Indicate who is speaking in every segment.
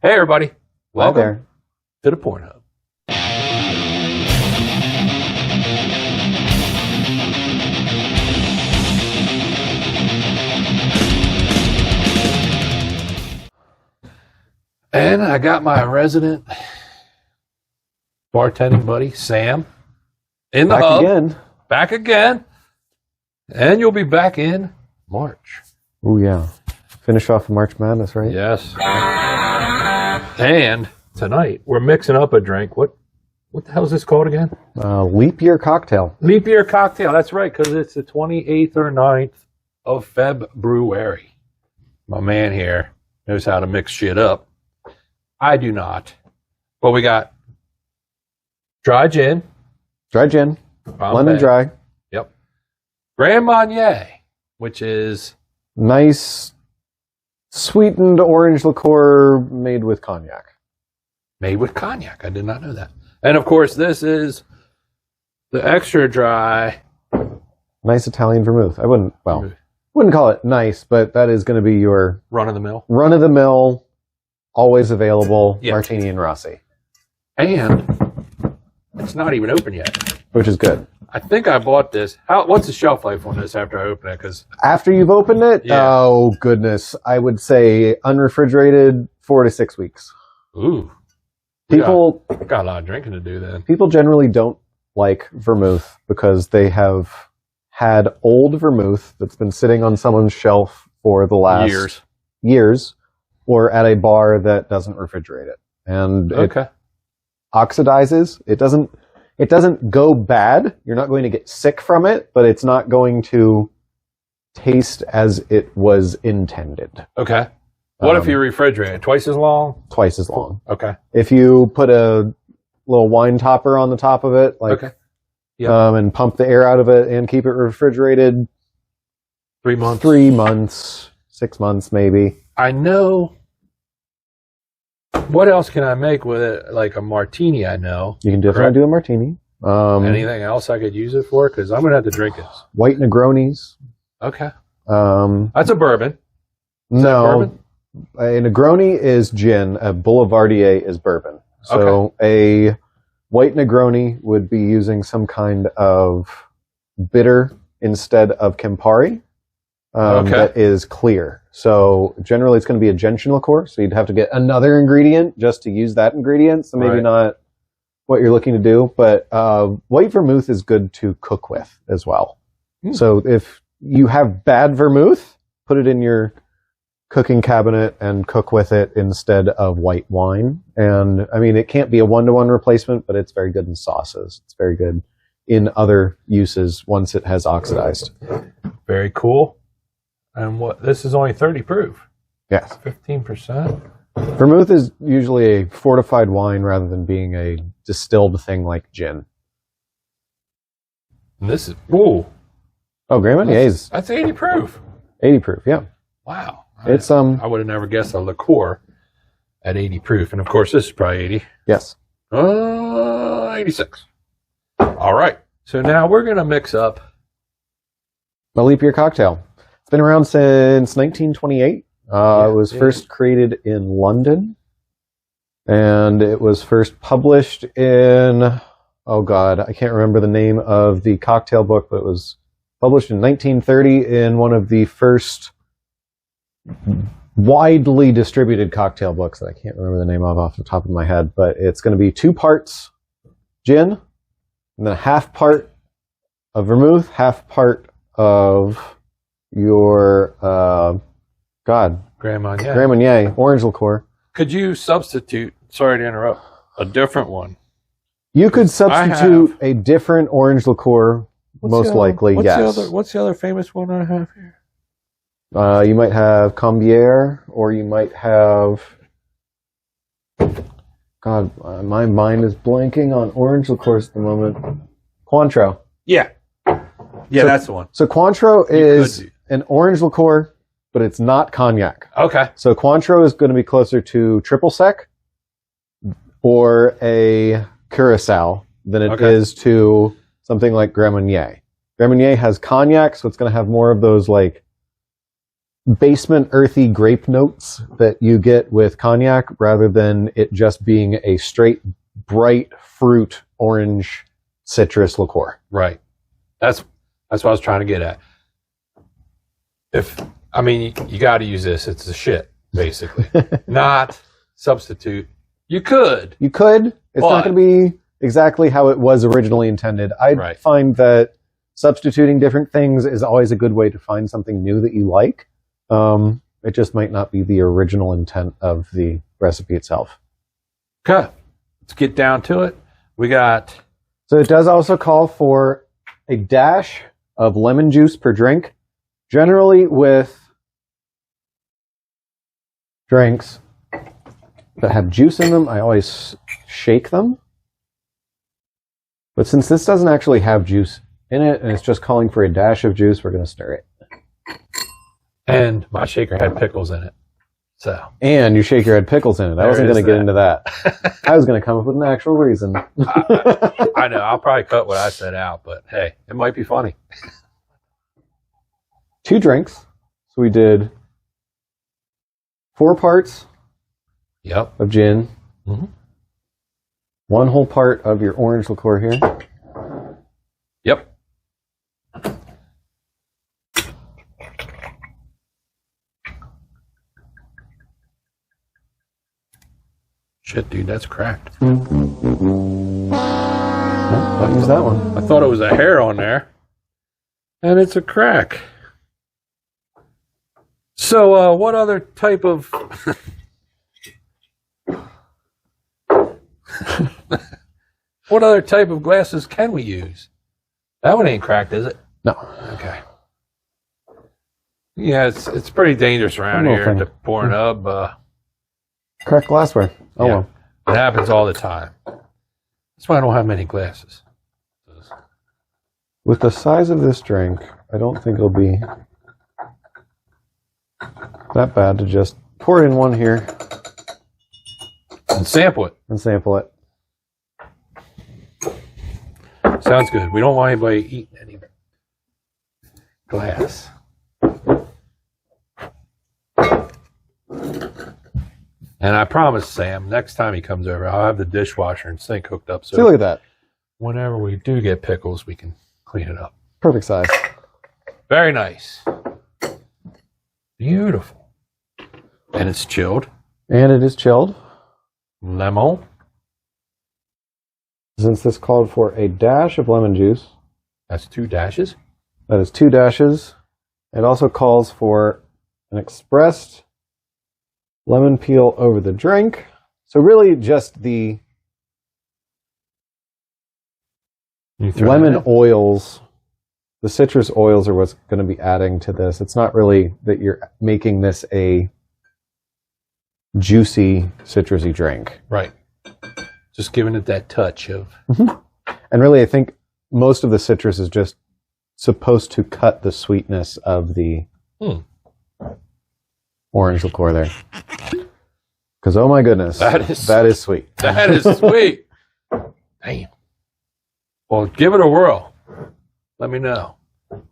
Speaker 1: Hey, everybody. Welcome
Speaker 2: there.
Speaker 1: to the Pourin Hub. And I got my resident bartending buddy, Sam, in the hub. Back again. And you'll be back in March.
Speaker 2: Oh, yeah. Finish off March Madness, right?
Speaker 1: Yes. And tonight, we're mixing up a drink. What the hell is this called again?
Speaker 2: Leap Year Cocktail.
Speaker 1: Leap Year Cocktail. That's right, because it's the 28th or 9th of February. My man here knows how to mix shit up. I do not. But we got dry gin.
Speaker 2: Dry gin. Lemon dry.
Speaker 1: Yep. Grand Marnier, which is...
Speaker 2: nice, sweetened orange liqueur made with cognac.
Speaker 1: Made with cognac. I did not know that. And, of course, this is the extra dry...
Speaker 2: nice Italian vermouth. I wouldn't call it nice, but that is going to be your... run-of-the-mill, always available Martini and Rossi.
Speaker 1: And it's not even open yet.
Speaker 2: Which is good.
Speaker 1: I think I bought this. What's the shelf life on this after I open it? Cause,
Speaker 2: after you've opened it?
Speaker 1: Yeah.
Speaker 2: Oh, goodness. I would say unrefrigerated, 4 to 6 weeks.
Speaker 1: Ooh.
Speaker 2: People
Speaker 1: got a lot of drinking to do then.
Speaker 2: People generally don't like vermouth because they have had old vermouth that's been sitting on someone's shelf for the last years or at a bar that doesn't refrigerate it. And it oxidizes. It doesn't go bad. You're not going to get sick from it, but it's not going to taste as it was intended.
Speaker 1: Okay. What if you refrigerate it? Twice as long?
Speaker 2: Twice as long.
Speaker 1: Okay.
Speaker 2: If you put a little wine topper on the top of it, and pump the air out of it and keep it refrigerated
Speaker 1: 3 months.
Speaker 2: 3 months, 6 months maybe.
Speaker 1: I know. What else can I make with it? Like a martini, I know.
Speaker 2: You can definitely do a martini.
Speaker 1: Anything else I could use it for? Because I'm going to have to drink this.
Speaker 2: White Negronis.
Speaker 1: Okay. That's a bourbon.
Speaker 2: No. A Negroni is gin. A Boulevardier is bourbon. So a white Negroni would be using some kind of bitter instead of Campari. That is clear. So generally it's going to be a gentian liqueur, so you'd have to get another ingredient just to use that ingredient, so maybe not what you're looking to do, but white vermouth is good to cook with as well. So if you have bad vermouth, put it in your cooking cabinet and cook with it instead of white wine. And I mean, it can't be a one-to-one replacement, but it's very good in sauces. It's very good in other uses once it has oxidized.
Speaker 1: Very cool. And this is only 30 proof.
Speaker 2: Yes.
Speaker 1: 15%.
Speaker 2: Vermouth is usually a fortified wine rather than being a distilled thing like gin.
Speaker 1: And this is
Speaker 2: Grand Marnier is
Speaker 1: that's 80 proof.
Speaker 2: 80 proof, yeah.
Speaker 1: Wow.
Speaker 2: It's
Speaker 1: I would have never guessed a liqueur at 80 proof. And of course this is probably 80.
Speaker 2: Yes.
Speaker 1: 86. All right. So now we're going to mix up
Speaker 2: a Leap Year Cocktail. It's been around since 1928. It was first created in London, and it was first published in, I can't remember the name of the cocktail book, but it was published in 1930 in one of the first widely distributed cocktail books that I can't remember the name of off the top of my head, but it's going to be 2 parts gin, and then half part of vermouth, half part of your
Speaker 1: Grand
Speaker 2: Marnier orange liqueur.
Speaker 1: Could you substitute, sorry to interrupt, a different one?
Speaker 2: You could substitute a different orange liqueur, most likely, yes.
Speaker 1: What's the other famous one I have here?
Speaker 2: You might have Combière, or you might have... my mind is blanking on orange liqueurs at the moment. Cointreau.
Speaker 1: Yeah, that's the one.
Speaker 2: So Cointreau is an orange liqueur, but it's not cognac.
Speaker 1: Okay.
Speaker 2: So Cointreau is going to be closer to triple sec or a Curacao than it is to something like Grand Marnier. Grand Marnier has cognac, so it's going to have more of those like basement earthy grape notes that you get with cognac rather than it just being a straight bright fruit orange citrus liqueur.
Speaker 1: Right. That's what I was trying to get at. You got to use this. It's the shit, basically. Not substitute. You could.
Speaker 2: It's not going to be exactly how it was originally intended. I find that substituting different things is always a good way to find something new that you like. It just might not be the original intent of the recipe itself.
Speaker 1: Okay. Let's get down to it.
Speaker 2: So it does also call for a dash of lemon juice per drink. Generally with drinks that have juice in them, I always shake them. But since this doesn't actually have juice in it, and it's just calling for a dash of juice, we're going to stir it.
Speaker 1: And my shaker had pickles in it.
Speaker 2: And your shaker had pickles in it. I wasn't going to get into that. I was going to come up with an actual reason.
Speaker 1: I know. I'll probably cut what I said out, but hey, it might be funny.
Speaker 2: 2 drinks. So we did 4 parts of gin. Mm-hmm. 1 whole part of your orange liqueur here.
Speaker 1: Yep. Shit, dude, that's cracked.
Speaker 2: Don't use that one.
Speaker 1: I thought it was a hair on there. And it's a crack. So, what other type of... what other type of glasses can we use? That one ain't cracked, is it?
Speaker 2: No.
Speaker 1: Okay. Yeah, it's pretty dangerous around here to pour an up.
Speaker 2: Cracked glassware. Oh, yeah. Well.
Speaker 1: It happens all the time. That's why I don't have many glasses.
Speaker 2: With the size of this drink, I don't think it'll be that bad to just pour it in one here.
Speaker 1: And sample it. Sounds good. We don't want anybody eating any glass. And I promise Sam, next time he comes over, I'll have the dishwasher and sink hooked up.
Speaker 2: So look at that.
Speaker 1: Whenever we do get pickles, we can clean it up.
Speaker 2: Perfect size.
Speaker 1: Very nice. Beautiful. And it's chilled.
Speaker 2: And it is chilled.
Speaker 1: Lemon.
Speaker 2: Since this called for a dash of lemon juice.
Speaker 1: That's 2 dashes?
Speaker 2: That is 2 dashes. It also calls for an expressed lemon peel over the drink. So really just the lemon oils, the citrus oils are what's going to be adding to this. It's not really that you're making this a juicy, citrusy drink.
Speaker 1: Right. Just giving it that touch of...
Speaker 2: Mm-hmm. And really, I think most of the citrus is just supposed to cut the sweetness of the orange liqueur there. Because, oh my goodness, that is sweet.
Speaker 1: That is sweet. Damn. Well, give it a whirl. Let me know.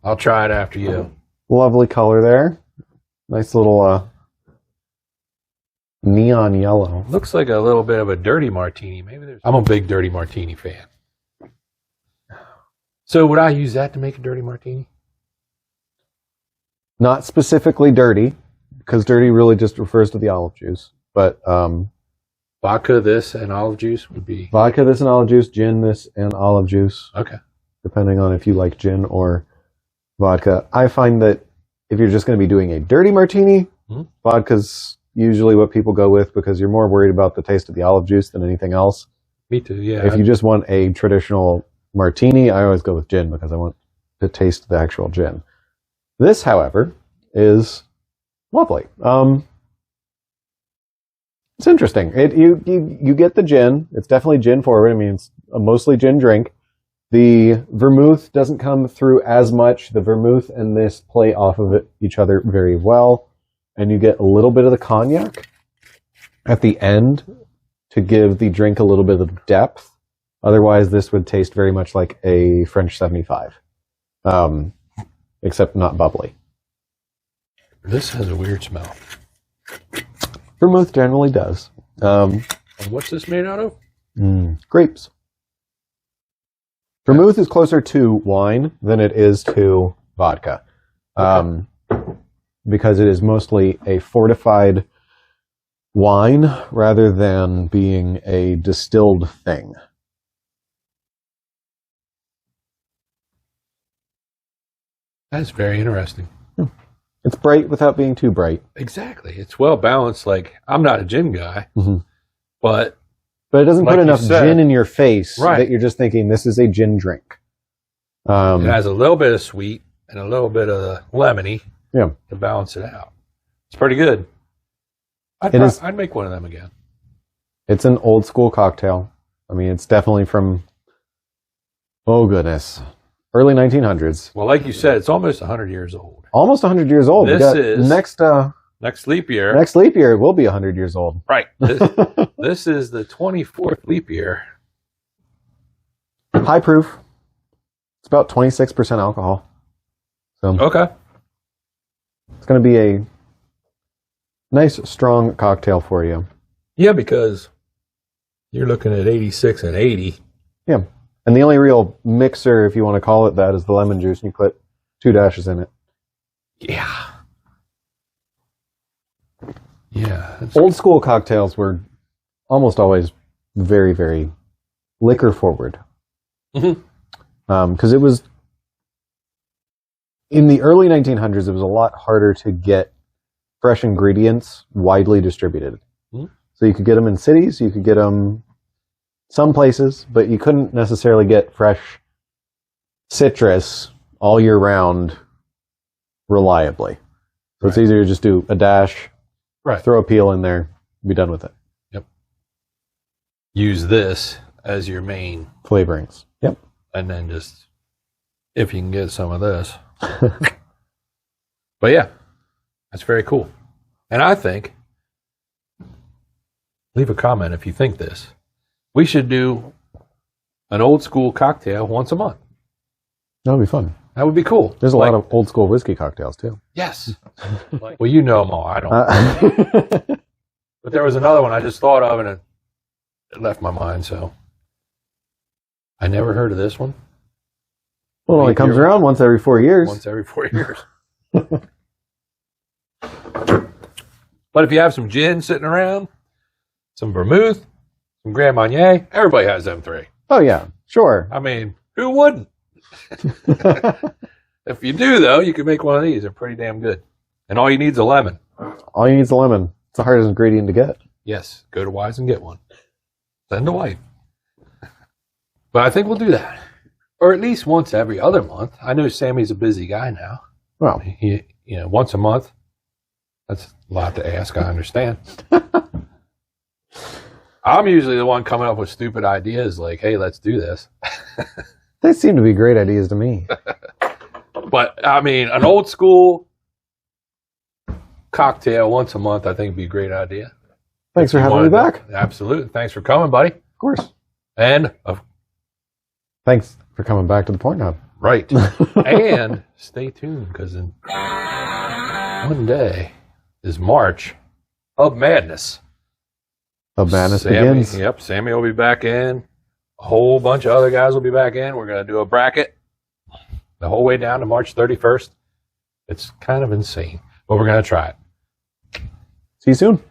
Speaker 1: I'll try it after you.
Speaker 2: Lovely color there. Nice little neon yellow.
Speaker 1: Looks like a little bit of a dirty martini. I'm a big dirty martini fan. So would I use that to make a dirty martini?
Speaker 2: Not specifically dirty, because dirty really just refers to the olive juice. But
Speaker 1: vodka, this, and olive juice would be...
Speaker 2: Vodka, this, and olive juice. Gin, this, and olive juice.
Speaker 1: Okay.
Speaker 2: Depending on if you like gin or vodka. I find that if you're just going to be doing a dirty martini, vodka's usually what people go with because you're more worried about the taste of the olive juice than anything else.
Speaker 1: Me too, yeah.
Speaker 2: If you just want a traditional martini, I always go with gin because I want to taste the actual gin. This, however, is lovely. It's interesting. You get the gin. It's definitely gin forward. I mean, it's a mostly gin drink. The vermouth doesn't come through as much. The vermouth and this play off of each other very well. And you get a little bit of the cognac at the end to give the drink a little bit of depth. Otherwise, this would taste very much like a French 75, except not bubbly.
Speaker 1: This has a weird smell.
Speaker 2: Vermouth generally does.
Speaker 1: And what's this made out of?
Speaker 2: Grapes. Vermouth is closer to wine than it is to vodka.
Speaker 1: Okay.
Speaker 2: Because it is mostly a fortified wine rather than being a distilled thing.
Speaker 1: That's very interesting.
Speaker 2: It's bright without being too bright.
Speaker 1: Exactly. It's well balanced. Like, I'm not a gin guy, but
Speaker 2: it doesn't
Speaker 1: like
Speaker 2: put enough
Speaker 1: you said,
Speaker 2: gin in your face
Speaker 1: right,
Speaker 2: that you're just thinking this is a gin drink.
Speaker 1: it has a little bit of sweet and a little bit of lemony
Speaker 2: Yeah.
Speaker 1: to balance it out. It's pretty good. I'd make one of them again.
Speaker 2: It's an old school cocktail. I mean, it's definitely from, oh goodness, early 1900s.
Speaker 1: Well, like you said, it's almost 100 years old.
Speaker 2: Almost 100 years old.
Speaker 1: This is
Speaker 2: next
Speaker 1: leap year.
Speaker 2: Next leap year, it will be 100 years old.
Speaker 1: Right. This is the 24th leap year.
Speaker 2: High proof. It's about 26% alcohol. So
Speaker 1: Okay.
Speaker 2: it's going to be a nice, strong cocktail for you.
Speaker 1: Yeah, because you're looking at 86 and 80.
Speaker 2: Yeah. And the only real mixer, if you want to call it that, is the lemon juice. And you put 2 dashes in it.
Speaker 1: Yeah. Yeah.
Speaker 2: Old school cocktails were almost always very, very liquor forward. Because it was, in the early 1900s, it was a lot harder to get fresh ingredients widely distributed. So you could get them in cities, you could get them some places, but you couldn't necessarily get fresh citrus all year round reliably. So it's easier to just do a dash, throw a peel in there, be done with it.
Speaker 1: Yep. Use this as your main
Speaker 2: flavorings. Yep.
Speaker 1: And then just, if you can get some of this. But yeah, that's very cool. And I think, leave a comment if you think this, we should do an old school cocktail once a month.
Speaker 2: That would be fun.
Speaker 1: That would be cool.
Speaker 2: There's a lot of old school whiskey cocktails too.
Speaker 1: Yes. Well, you know them all. I don't. But there was another one I just thought of and it left my mind. So I never heard of this one.
Speaker 2: Well, it only comes around once every 4 years.
Speaker 1: Once every 4 years. But if you have some gin sitting around, some vermouth, some Grand Marnier, everybody has them three.
Speaker 2: Oh yeah, sure.
Speaker 1: I mean, who wouldn't? If you do, though, you can make one of these. They're pretty damn good. And all you need is a lemon.
Speaker 2: All you need is a lemon. It's the hardest ingredient to get.
Speaker 1: Yes, go to Wise and get one. Send a wife. But I think we'll do that. Or at least once every other month. I know Sammy's a busy guy now.
Speaker 2: Well,
Speaker 1: he, once a month. That's a lot to ask, I understand. I'm usually the one coming up with stupid ideas like, hey, let's do this.
Speaker 2: They seem to be great ideas to me.
Speaker 1: But, I mean, an old school cocktail once a month, I think would be a great idea.
Speaker 2: Thanks for having me back.
Speaker 1: Absolutely. Thanks for coming, buddy.
Speaker 2: Of course.
Speaker 1: And
Speaker 2: thanks for coming back to the Point Hub.
Speaker 1: Right. And stay tuned because in one day is March of Madness.
Speaker 2: Of Madness begins.
Speaker 1: Yep. Sammy will be back in. A whole bunch of other guys will be back in. We're going to do a bracket the whole way down to March 31st. It's kind of insane, but we're going to try it.
Speaker 2: See you soon.